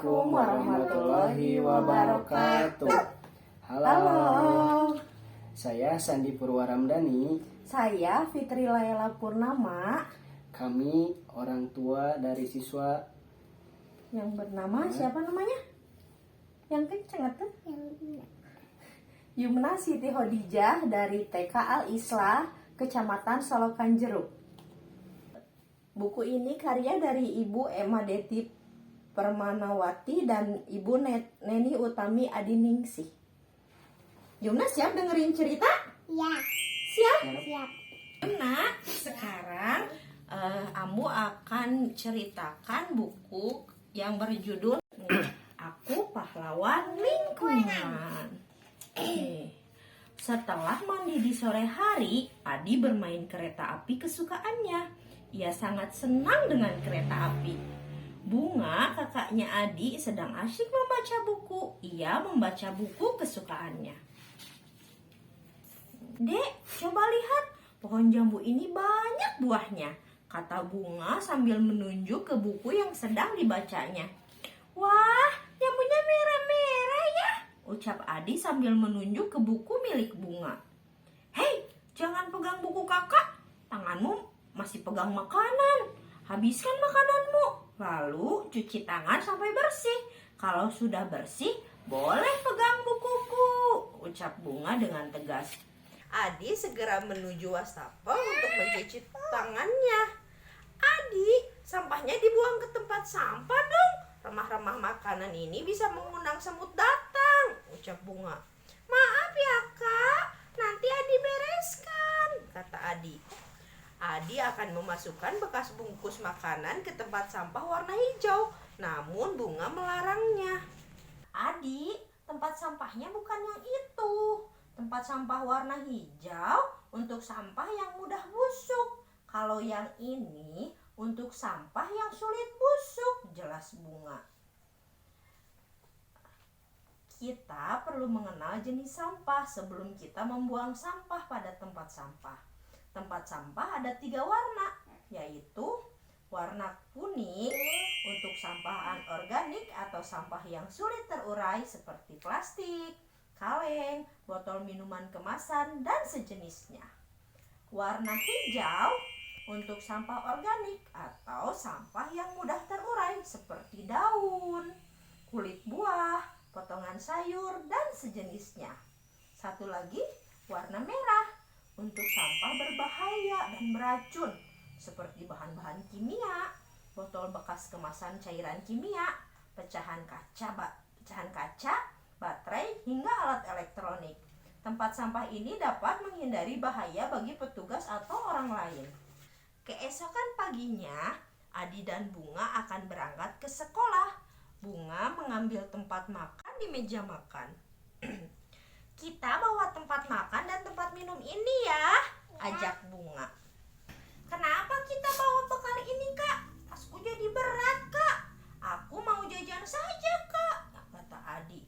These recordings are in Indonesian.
Assalamualaikum warahmatullahi wabarakatuh. Halo. Halo, Saya Sandi Purwaramdhani. saya Fitri Laila Purnama Kami orang tua dari siswa yang bernama siapa namanya? Yang kenceng tuh? Yumna Siti Hodijah dari TK Al Islah, Kecamatan Solokan Jeruk. Buku ini karya dari Ibu Emma Deti Permanawati dan Ibu Neni Utami Adiningsih. Yumna siap dengerin cerita? Ya, Siap? siap. Yumna, sekarang Ambu akan ceritakan buku yang berjudul Aku Pahlawan Lingkungan. Setelah mandi di sore hari, Adi bermain kereta api kesukaannya. Ia sangat senang dengan kereta api. Bunga, kakaknya Adi, sedang asyik membaca buku. Ia membaca buku kesukaannya. Dek, coba lihat, pohon jambu ini banyak buahnya, kata Bunga sambil menunjuk ke buku yang sedang dibacanya. Wah, jambunya merah-merah ya, ucap Adi sambil menunjuk ke buku milik Bunga. Hei, jangan pegang buku kakak, tanganmu masih pegang makanan. Habiskan makananmu, lalu cuci tangan sampai bersih. Kalau sudah bersih, boleh pegang bukuku, ucap Bunga dengan tegas. Adi segera menuju wastafel untuk mencuci tangannya. Adi, sampahnya dibuang ke tempat sampah dong. Remah-remah makanan ini bisa mengundang semut datang, ucap Bunga. Maaf ya kak, nanti Adi bereskan, kata Adi. Adi akan memasukkan bekas bungkus makanan ke tempat sampah warna hijau, namun Bunga melarangnya. Adi, tempat sampahnya bukan yang itu. Tempat sampah warna hijau untuk sampah yang mudah busuk. Kalau yang ini untuk sampah yang sulit busuk, jelas Bunga. Kita perlu mengenal jenis sampah sebelum kita membuang sampah pada tempat sampah. Tempat sampah ada 3 warna, yaitu warna kuning untuk sampah anorganik atau sampah yang sulit terurai seperti plastik, kaleng, botol minuman kemasan, dan sejenisnya. Warna hijau untuk sampah organik atau sampah yang mudah terurai seperti daun, kulit buah, potongan sayur, dan sejenisnya. Satu lagi, warna merah untuk sampah berbahaya dan beracun seperti bahan-bahan kimia, botol bekas kemasan cairan kimia, pecahan kaca, baterai, hingga alat elektronik. Tempat sampah ini dapat menghindari bahaya bagi petugas atau orang lain. Keesokan paginya, Adi dan Bunga akan berangkat ke sekolah. Bunga mengambil tempat makan di meja makan. Kita bawa tempat makan dan tempat minum ini ya, ajak Bunga. Kenapa kita bawa bekal ini kak? Tasku jadi berat kak. Aku mau jajan saja kak, kata Adi.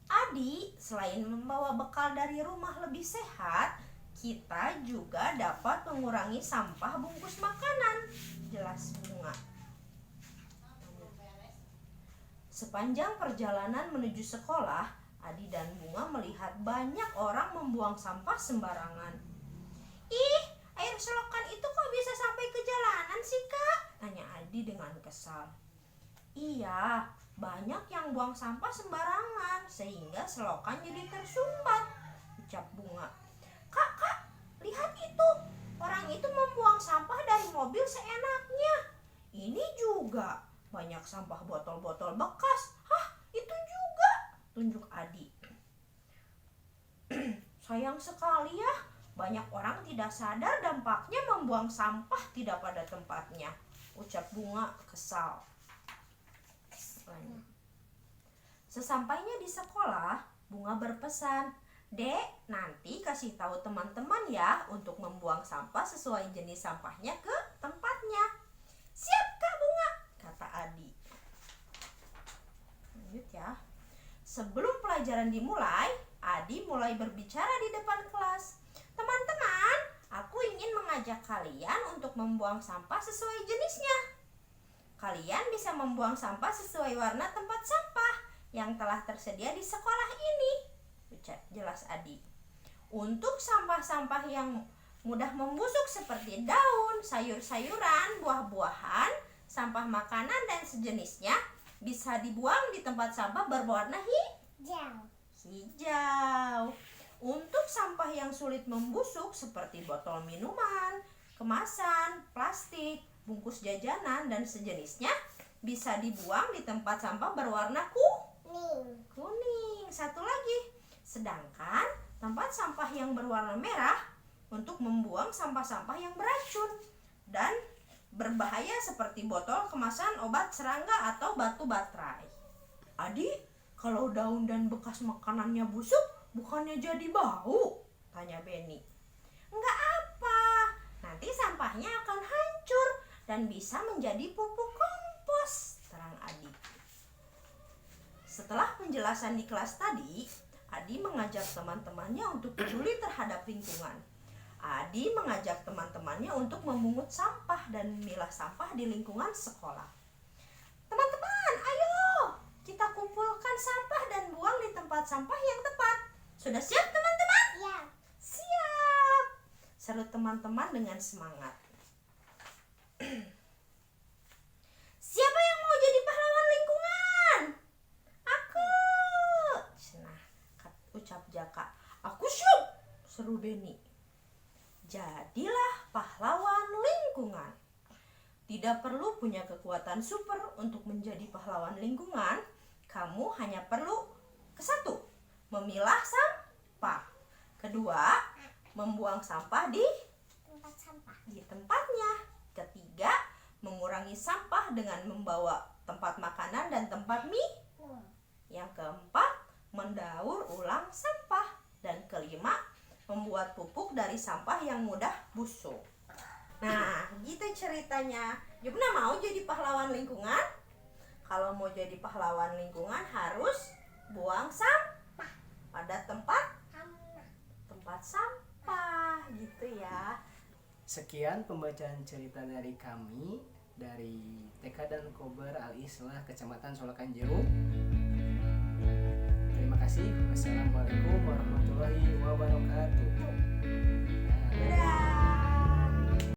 Adi, selain membawa bekal dari rumah lebih sehat, kita juga dapat mengurangi sampah bungkus makanan, jelas Bunga. Sepanjang perjalanan menuju sekolah, Adi dan Bunga melihat banyak orang membuang sampah sembarangan. Ih, air selokan itu kok bisa sampai ke jalanan sih kak? Tanya Adi dengan kesal. Iya, banyak yang buang sampah sembarangan sehingga selokan jadi tersumbat, ucap Bunga. Kak, lihat itu. Orang itu membuang sampah dari mobil seenaknya. Ini juga banyak sampah botol-botol bekas. Hah, itu juga, tunjuk Adi. Sayang sekali ya, banyak orang tidak sadar dampaknya membuang sampah tidak pada tempatnya, ucap Bunga kesal. Sesampainya di sekolah, Bunga berpesan, Dek, nanti kasih tahu teman-teman ya untuk membuang sampah sesuai jenis sampahnya ke tempatnya. Siap Kak Bunga, kata Adi. Lanjut ya. Sebelum pelajaran dimulai, Adi mulai berbicara di depan kelas. Teman-teman, aku ingin mengajak kalian untuk membuang sampah sesuai jenisnya. Kalian bisa membuang sampah sesuai warna tempat sampah yang telah tersedia di sekolah ini, jelas Adi. Untuk sampah-sampah yang mudah membusuk seperti daun, sayur-sayuran, buah-buahan, sampah makanan dan sejenisnya bisa dibuang di tempat sampah berwarna hijau. Untuk sampah yang sulit membusuk seperti botol minuman, kemasan, plastik, bungkus jajanan dan sejenisnya bisa dibuang di tempat sampah berwarna kuning. Satu lagi. Sedangkan tempat sampah yang berwarna merah untuk membuang sampah-sampah yang beracun dan berbahaya seperti botol kemasan obat serangga atau batu baterai. Adi, kalau daun dan bekas makanannya busuk, bukannya jadi bau? Tanya Benny. Enggak apa, nanti sampahnya akan hancur dan bisa menjadi pupuk kompos, terang Adi. Setelah penjelasan di kelas tadi, Adi mengajak teman-temannya untuk peduli terhadap lingkungan. Adi mengajak teman-temannya untuk memungut sampah dan memilah sampah di lingkungan sekolah. Teman-teman, ayo kita kumpulkan sampah dan buang di tempat sampah yang tepat. Sudah siap teman-teman? Ya. Siap, seru teman-teman dengan semangat. Siapa yang mau jadi pahlawan lingkungan? Aku. Nah, ucap Jaka. Aku siap, seru Benny. Jadilah pahlawan lingkungan. Tidak perlu punya kekuatan super untuk menjadi pahlawan lingkungan. Kamu hanya perlu satu, memilah sampah. Kedua, membuang sampah di tempatnya. Ketiga, mengurangi sampah dengan membawa tempat makanan dan tempat minum. Yang keempat, mendaur ulang sampah. Dan kelima, membuat pupuk dari sampah yang mudah busuk. Nah, gitu ceritanya. Jupna mau jadi pahlawan lingkungan? Kalau mau jadi pahlawan lingkungan harus buang sampah pada tempat sampah, gitu ya. Sekian pembacaan cerita dari kami dari TK dan Kober Al-Islah Kecamatan Solokan Jeruk. Terima kasih. Wassalamualaikum warahmatullahi wabarakatuh. Dadah.